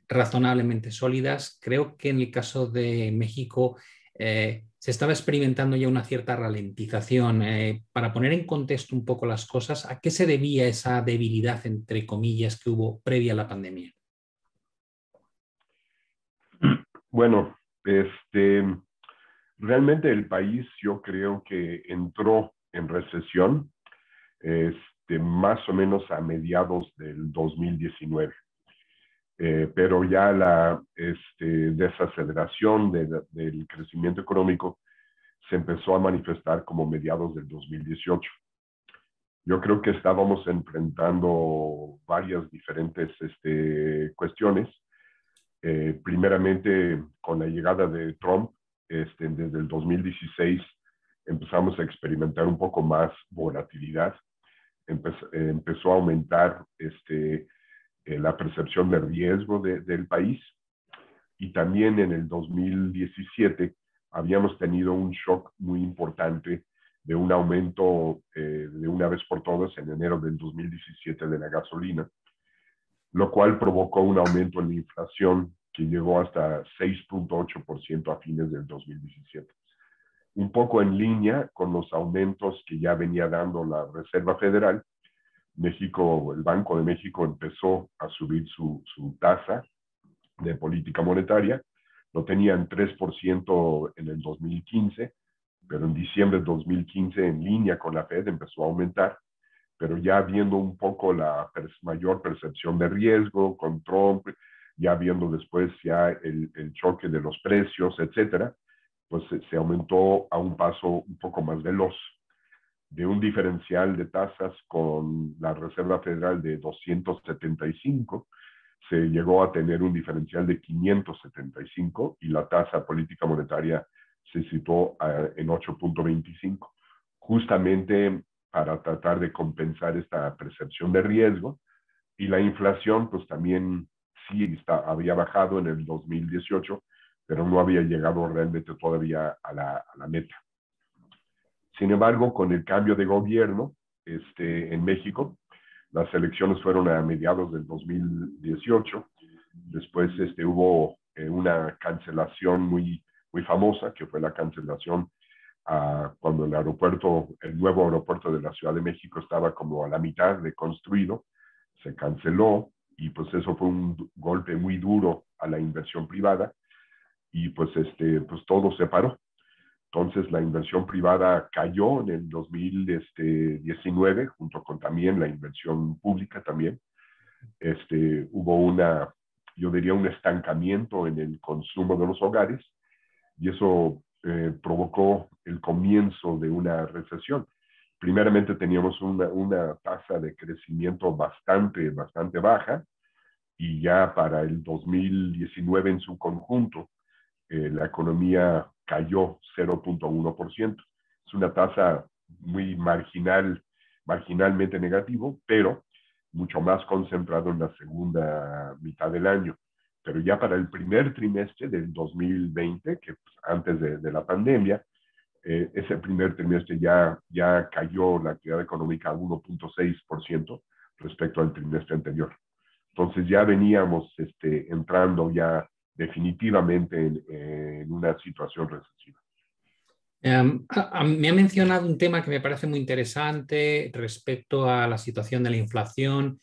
razonablemente sólidas. Creo que en el caso de México se estaba experimentando ya una cierta ralentización. Para poner en contexto un poco las cosas, ¿a qué se debía esa debilidad, entre comillas, que hubo previa a la pandemia? Bueno, realmente el país yo creo que entró en recesión más o menos a mediados del 2019. Pero ya la desaceleración del crecimiento económico se empezó a manifestar como mediados del 2018. Yo creo que estábamos enfrentando varias diferentes cuestiones. Primeramente, con la llegada de Trump, desde el 2016 empezamos a experimentar un poco más volatilidad. Empezó a aumentar la percepción de riesgo del país, y también en el 2017 habíamos tenido un shock muy importante de un aumento de una vez por todas en enero del 2017 de la gasolina, lo cual provocó un aumento en la inflación que llegó hasta 6.8% a fines del 2017. Un poco en línea con los aumentos que ya venía dando la Reserva Federal. México, el Banco de México empezó a subir su tasa de política monetaria. Lo tenía en 3% en el 2015, pero en diciembre de 2015, en línea con la Fed, empezó a aumentar. Pero ya viendo un poco la mayor percepción de riesgo con Trump, ya viendo después ya el choque de los precios, etcétera, pues se aumentó a un paso un poco más veloz. De un diferencial de tasas con la Reserva Federal de 275, se llegó a tener un diferencial de 575 y la tasa política monetaria se situó en 8.25, justamente para tratar de compensar esta percepción de riesgo. Y la inflación, pues también sí había bajado en el 2018, pero no había llegado realmente todavía a la meta. Sin embargo, con el cambio de gobierno en México, las elecciones fueron a mediados del 2018. Después hubo una cancelación muy famosa, que fue la cancelación cuando el nuevo aeropuerto de la Ciudad de México estaba como a la mitad de construido. Se canceló, y pues eso fue un golpe muy duro a la inversión privada, y pues todo se paró. Entonces la inversión privada cayó en el 2019, junto con también la inversión pública también. Hubo yo diría, un estancamiento en el consumo de los hogares, y eso provocó el comienzo de una recesión. Primeramente teníamos una tasa de crecimiento bastante baja, y ya para el 2019 en su conjunto, la economía cayó 0.1%. Es una tasa muy marginalmente negativo, pero mucho más concentrado en la segunda mitad del año. Pero ya para el primer trimestre del 2020, que pues, antes de la pandemia, ese primer trimestre ya cayó la actividad económica a 1.6% respecto al trimestre anterior. Entonces ya veníamos entrando ya definitivamente en una situación recesiva. Me ha mencionado un tema que me parece muy interesante respecto a la situación de la inflación.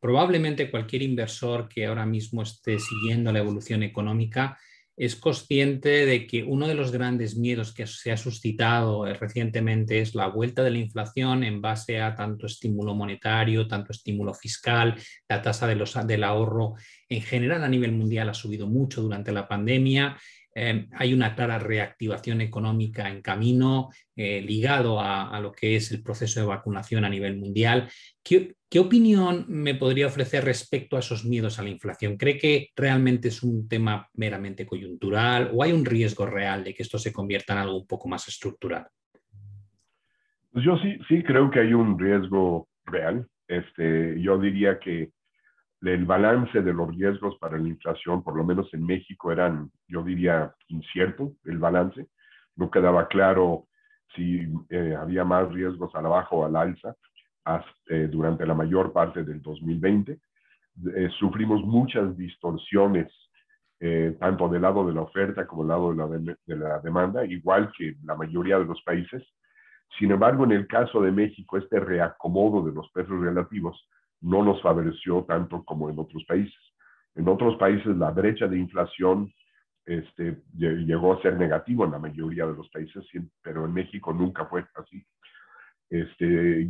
Probablemente cualquier inversor que ahora mismo esté siguiendo la evolución económica es consciente de que uno de los grandes miedos que se ha suscitado recientemente es la vuelta de la inflación en base a tanto estímulo monetario, tanto estímulo fiscal. La tasa del ahorro en general a nivel mundial ha subido mucho durante la pandemia. Hay una clara reactivación económica en camino, ligado a lo que es el proceso de vacunación a nivel mundial. ¿Qué opinión me podría ofrecer respecto a esos miedos a la inflación? ¿Cree que realmente es un tema meramente coyuntural o hay un riesgo real de que esto se convierta en algo un poco más estructural? Pues yo sí creo que hay un riesgo real. Yo diría que el balance de los riesgos para la inflación, por lo menos en México, yo diría, incierto el balance. No quedaba claro si había más riesgos a la baja o al alza durante la mayor parte del 2020. sufrimos muchas distorsiones, tanto del lado de la oferta como del lado de la demanda, igual que la mayoría de los países. Sin embargo, en el caso de México, este reacomodo de los precios relativos no nos favoreció tanto como en otros países. En otros países la brecha de inflación llegó a ser negativo en la mayoría de los países, pero en México nunca fue así.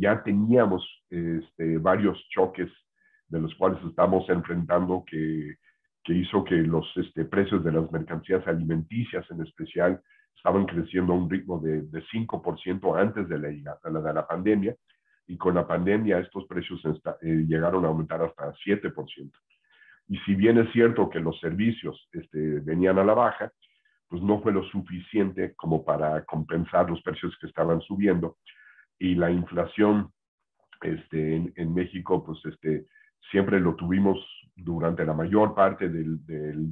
Ya teníamos varios choques de los cuales estamos enfrentando que hizo que los precios de las mercancías alimenticias en especial estaban creciendo a un ritmo de 5% antes de la pandemia, y con la pandemia estos precios llegaron a aumentar hasta 7%. Y si bien es cierto que los servicios venían a la baja, pues no fue lo suficiente como para compensar los precios que estaban subiendo. Y la inflación en México, pues siempre lo tuvimos durante la mayor parte del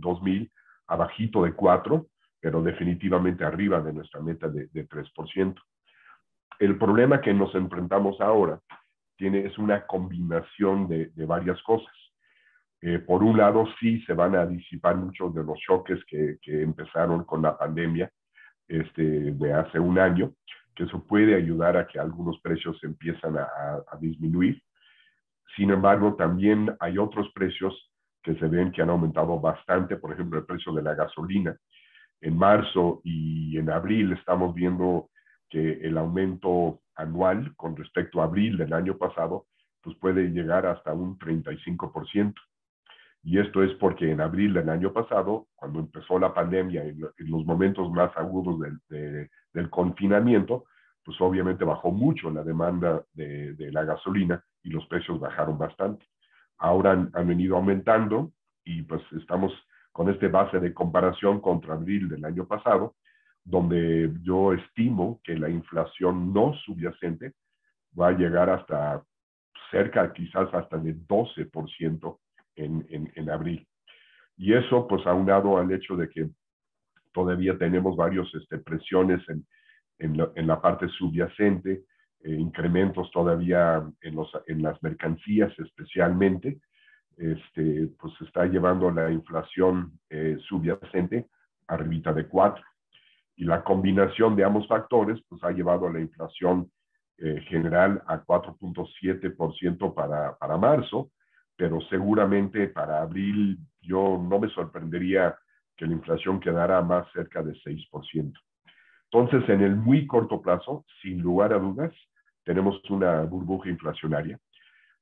2000 abajito de 4, pero definitivamente arriba de nuestra meta de 3%. El problema que nos enfrentamos ahora es una combinación de varias cosas. Por un lado, sí se van a disipar muchos de los choques que empezaron con la pandemia de hace un año, que eso puede ayudar a que algunos precios empiezan a disminuir. Sin embargo, también hay otros precios que se ven que han aumentado bastante, por ejemplo, el precio de la gasolina. En marzo y en abril estamos viendo que el aumento anual con respecto a abril del año pasado, pues puede llegar hasta un 35%. Y esto es porque en abril del año pasado, cuando empezó la pandemia, en los momentos más agudos del confinamiento, pues obviamente bajó mucho la demanda de la gasolina y los precios bajaron bastante. Ahora han venido aumentando y pues estamos con este base de comparación contra abril del año pasado, donde yo estimo que la inflación no subyacente va a llegar hasta cerca, quizás hasta de 12% en abril. Y eso, pues aunado al hecho de que todavía tenemos varios presiones en la parte subyacente, incrementos todavía en las mercancías especialmente, pues está llevando la inflación subyacente arribita de 4. Y la combinación de ambos factores pues ha llevado a la inflación general a 4.7% para marzo, pero seguramente para abril yo no me sorprendería que la inflación quedara más cerca de 6%. Entonces, en el muy corto plazo, sin lugar a dudas, tenemos una burbuja inflacionaria,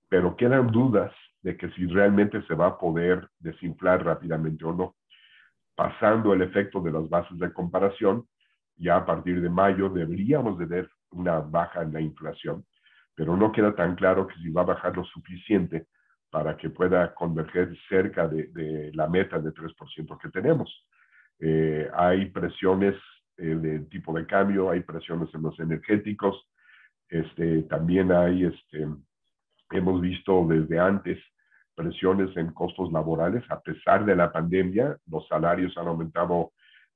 pero quedan dudas de que si realmente se va a poder desinflar rápidamente o no. Pasando el efecto de las bases de comparación, ya a partir de mayo deberíamos de ver una baja en la inflación, pero no queda tan claro que si va a bajar lo suficiente para que pueda converger cerca de la meta de 3% que tenemos. Hay presiones de tipo de cambio, hay presiones en los energéticos, también hay, hemos visto desde antes presiones en costos laborales. A pesar de la pandemia, los salarios han aumentado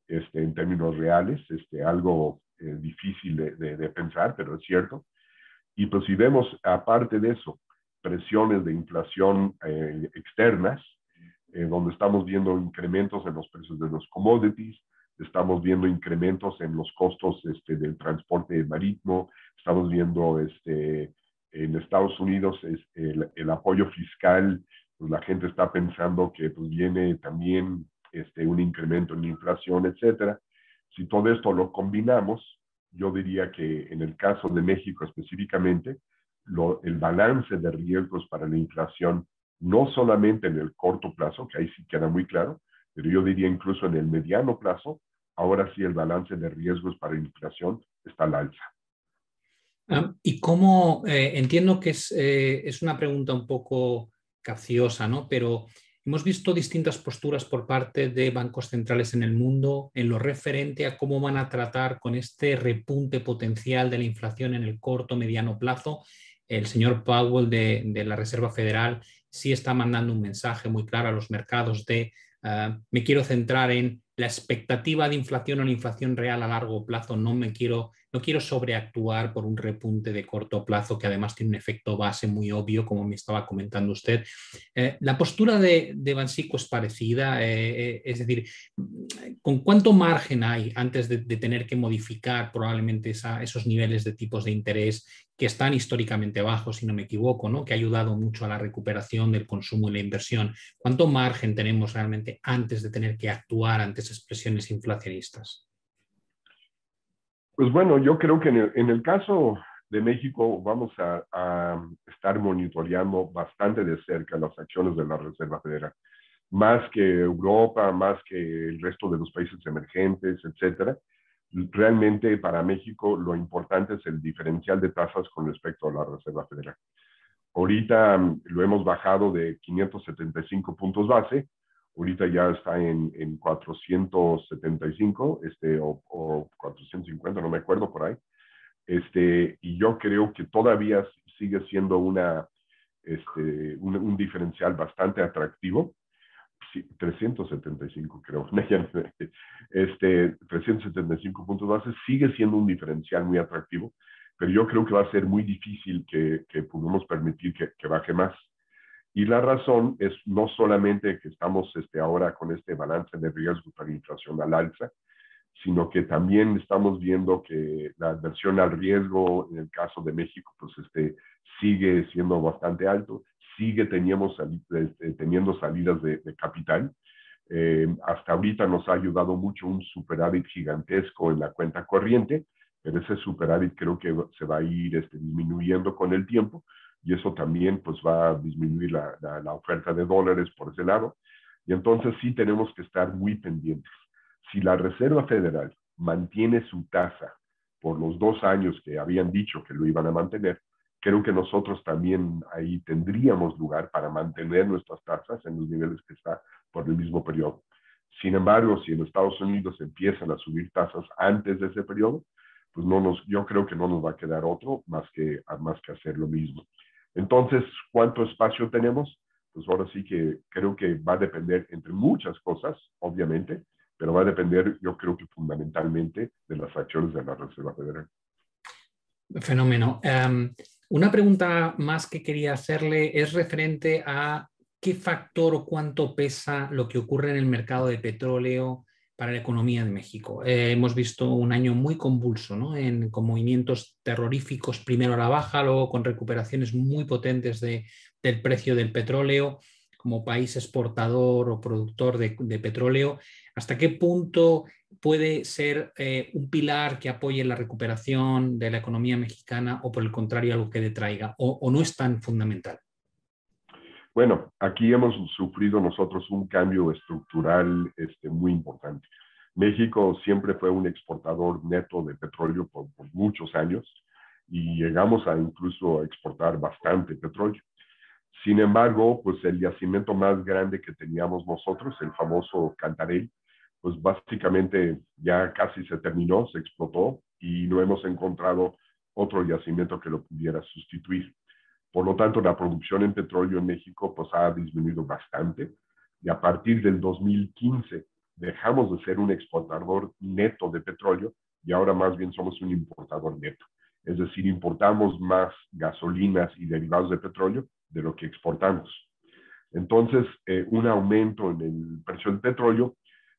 en términos reales, algo difícil de pensar, pero es cierto. Y pues si vemos, aparte de eso, presiones de inflación externas, donde estamos viendo incrementos en los precios de los commodities, estamos viendo incrementos en los costos del transporte marítimo, estamos viendo en Estados Unidos el apoyo fiscal, pues la gente está pensando que pues viene también un incremento en la inflación, etcétera. Si todo esto lo combinamos, yo diría que en el caso de México específicamente, el balance de riesgos para la inflación, no solamente en el corto plazo, que ahí sí queda muy claro, pero yo diría incluso en el mediano plazo, ahora sí el balance de riesgos para la inflación está al alza. Y cómo, entiendo que es una pregunta un poco capciosa, ¿no? Pero hemos visto distintas posturas por parte de bancos centrales en el mundo en lo referente a cómo van a tratar con este repunte potencial de la inflación en el corto, mediano plazo. El señor Powell de la Reserva Federal sí está mandando un mensaje muy claro a los mercados de me quiero centrar en la expectativa de inflación o la inflación real a largo plazo no quiero sobreactuar por un repunte de corto plazo que además tiene un efecto base muy obvio, como me estaba comentando usted. La postura de Banxico es parecida, es decir, ¿con cuánto margen hay antes de tener que modificar probablemente esos niveles de tipos de interés que están históricamente bajos, si no me equivoco, ¿no? Que ha ayudado mucho a la recuperación del consumo y la inversión? ¿Cuánto margen tenemos realmente antes de tener que actuar ante esas presiones inflacionistas? Pues bueno, yo creo que en el caso de México vamos a estar monitoreando bastante de cerca las acciones de la Reserva Federal, más que Europa, más que el resto de los países emergentes, etcétera. Realmente para México lo importante es el diferencial de tasas con respecto a la Reserva Federal. Ahorita lo hemos bajado de 575 puntos base, ahorita ya está en 475 o 450, no me acuerdo por ahí. Y yo creo que todavía sigue siendo un diferencial bastante atractivo. Sí, 375 creo. 375 puntos base sigue siendo un diferencial muy atractivo, pero yo creo que va a ser muy difícil que podamos permitir que baje más. Y la razón es no solamente que estamos ahora con este balance de riesgo para inflación al alza, sino que también estamos viendo que la adversión al riesgo en el caso de México pues sigue siendo bastante alto, sigue teniendo salidas de capital. Hasta ahorita nos ha ayudado mucho un superávit gigantesco en la cuenta corriente, pero ese superávit creo que se va a ir disminuyendo con el tiempo y eso también pues va a disminuir la oferta de dólares por ese lado. Y entonces sí tenemos que estar muy pendientes. Si la Reserva Federal mantiene su tasa por los 2 años que habían dicho que lo iban a mantener, creo que nosotros también ahí tendríamos lugar para mantener nuestras tasas en los niveles que está por el mismo periodo. Sin embargo, si en Estados Unidos empiezan a subir tasas antes de ese periodo, pues yo creo que no nos va a quedar otro más que hacer lo mismo. Entonces, ¿cuánto espacio tenemos? Pues ahora sí que creo que va a depender entre muchas cosas, obviamente, pero va a depender, yo creo que fundamentalmente, de las acciones de la Reserva Federal. Fenómeno. Una pregunta más que quería hacerle es referente a qué factor o cuánto pesa lo que ocurre en el mercado de petróleo para la economía de México. Hemos visto un año muy convulso, ¿no? Con movimientos terroríficos, primero a la baja, luego con recuperaciones muy potentes del precio del petróleo como país exportador o productor de petróleo. ¿Hasta qué punto puede ser un pilar que apoye la recuperación de la economía mexicana o por el contrario algo que detraiga o no es tan fundamental? Bueno, aquí hemos sufrido nosotros un cambio estructural muy importante. México siempre fue un exportador neto de petróleo por muchos años y llegamos a incluso a exportar bastante petróleo. Sin embargo, pues el yacimiento más grande que teníamos nosotros, el famoso Cantarell, pues básicamente ya casi se terminó, se explotó y no hemos encontrado otro yacimiento que lo pudiera sustituir. Por lo tanto, la producción en petróleo en México pues ha disminuido bastante y a partir del 2015 dejamos de ser un exportador neto de petróleo y ahora más bien somos un importador neto. Es decir, importamos más gasolinas y derivados de petróleo de lo que exportamos. Entonces, un aumento en el precio del petróleo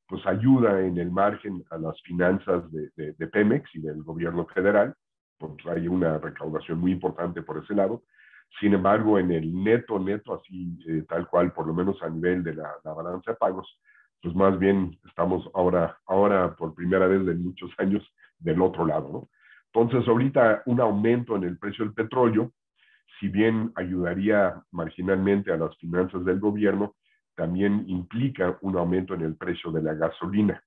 pues ayuda en el margen a las finanzas de Pemex y del gobierno federal, porque hay una recaudación muy importante por ese lado. Sin embargo, en el neto, así tal cual, por lo menos a nivel de la balanza de pagos, pues más bien estamos ahora por primera vez en muchos años del otro lado, ¿no? Entonces, ahorita un aumento en el precio del petróleo, si bien ayudaría marginalmente a las finanzas del gobierno, también implica un aumento en el precio de la gasolina.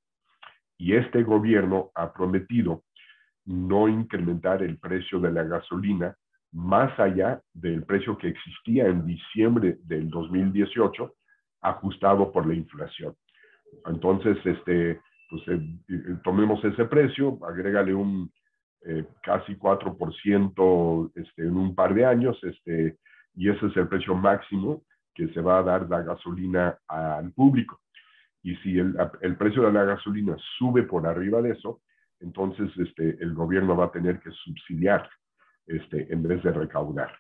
Y este gobierno ha prometido no incrementar el precio de la gasolina más allá del precio que existía en diciembre del 2018, ajustado por la inflación. Entonces, tomemos ese precio, agrégale un casi 4% en un par de años, y ese es el precio máximo que se va a dar la gasolina al público. Y si el precio de la gasolina sube por arriba de eso, entonces el gobierno va a tener que subsidiar en vez de recaudar.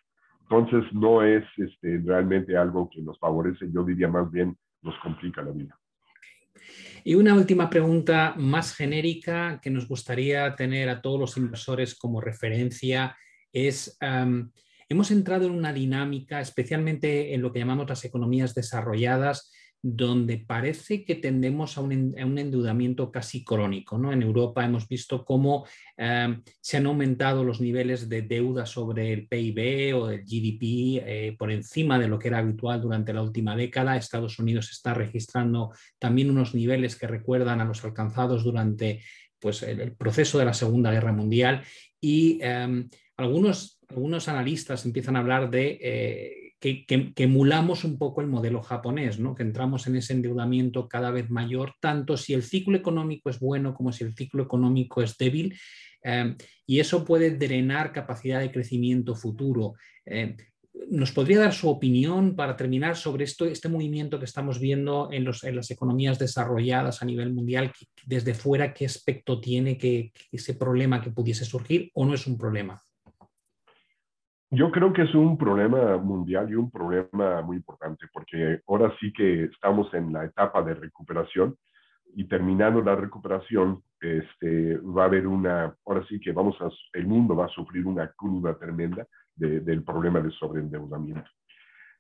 Entonces no es realmente algo que nos favorece, yo diría más bien nos complica la vida. Y una última pregunta más genérica que nos gustaría tener a todos los inversores como referencia es, hemos entrado en una dinámica, especialmente en lo que llamamos las economías desarrolladas, donde parece que tendemos a un endeudamiento casi crónico, ¿no? En Europa hemos visto cómo se han aumentado los niveles de deuda sobre el PIB o el GDP por encima de lo que era habitual durante la última década. Estados Unidos está registrando también unos niveles que recuerdan a los alcanzados durante pues, el proceso de la Segunda Guerra Mundial y algunos analistas empiezan a hablar de que emulamos un poco el modelo japonés, ¿no? Que entramos en ese endeudamiento cada vez mayor, tanto si el ciclo económico es bueno como si el ciclo económico es débil, y eso puede drenar capacidad de crecimiento futuro. ¿Nos podría dar su opinión para terminar sobre este movimiento que estamos viendo en las economías desarrolladas a nivel mundial? Desde fuera, ¿qué aspecto tiene ese problema que pudiese surgir o no es un problema? Yo creo que es un problema mundial y un problema muy importante, porque ahora sí que estamos en la etapa de recuperación y terminando la recuperación, va a haber ahora sí que el mundo va a sufrir una curva tremenda del problema de sobreendeudamiento.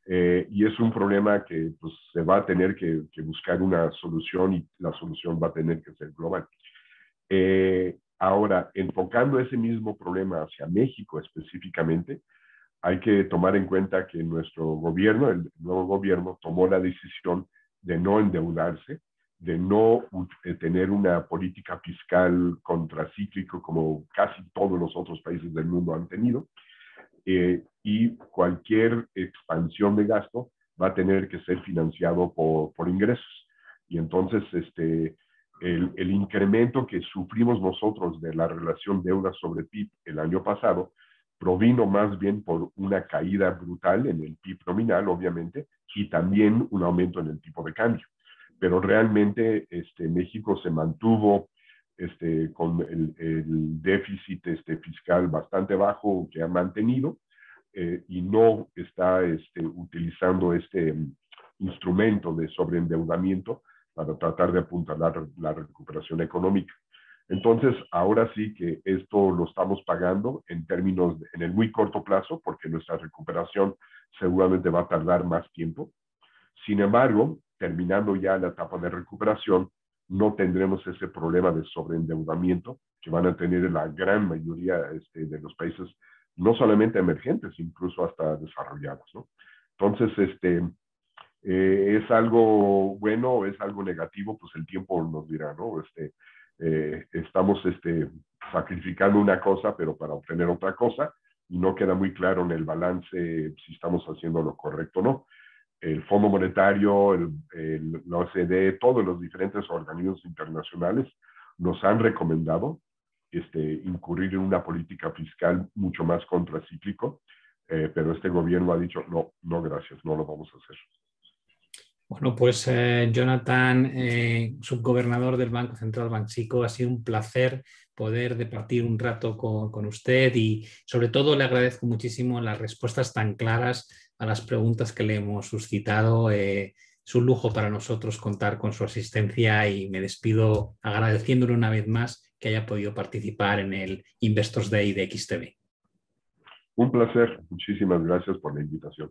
Y es un problema que pues, se va a tener que buscar una solución y la solución va a tener que ser global. Ahora, enfocando ese mismo problema hacia México específicamente, hay que tomar en cuenta que nuestro gobierno, el nuevo gobierno, tomó la decisión de no endeudarse, de no tener una política fiscal contracíclico como casi todos los otros países del mundo han tenido, y cualquier expansión de gasto va a tener que ser financiado por ingresos. Y entonces el incremento que sufrimos nosotros de la relación deuda sobre PIB el año pasado provino más bien por una caída brutal en el PIB nominal, obviamente, y también un aumento en el tipo de cambio. Pero realmente México se mantuvo con el déficit fiscal bastante bajo que ha mantenido, y no está utilizando instrumento de sobreendeudamiento para tratar de apuntalar la recuperación económica. Entonces, ahora sí que esto lo estamos pagando en el muy corto plazo, porque nuestra recuperación seguramente va a tardar más tiempo. Sin embargo, terminando ya la etapa de recuperación, no tendremos ese problema de sobreendeudamiento que van a tener la gran mayoría de los países, no solamente emergentes, incluso hasta desarrollados, ¿no? Entonces, ¿es algo bueno o es algo negativo? Pues el tiempo nos dirá, ¿no? Estamos sacrificando una cosa, pero para obtener otra cosa, y no queda muy claro en el balance si estamos haciendo lo correcto o no. El Fondo Monetario, la OCDE, todos los diferentes organismos internacionales nos han recomendado incurrir en una política fiscal mucho más contracíclico, pero este gobierno ha dicho, no gracias, no lo vamos a hacer. Bueno, pues Jonathan, subgobernador del Banco Central Banxico, ha sido un placer poder departir un rato con usted y sobre todo le agradezco muchísimo las respuestas tan claras a las preguntas que le hemos suscitado. Es un lujo para nosotros contar con su asistencia y me despido agradeciéndole una vez más que haya podido participar en el Investors Day de XTB. Un placer, muchísimas gracias por la invitación.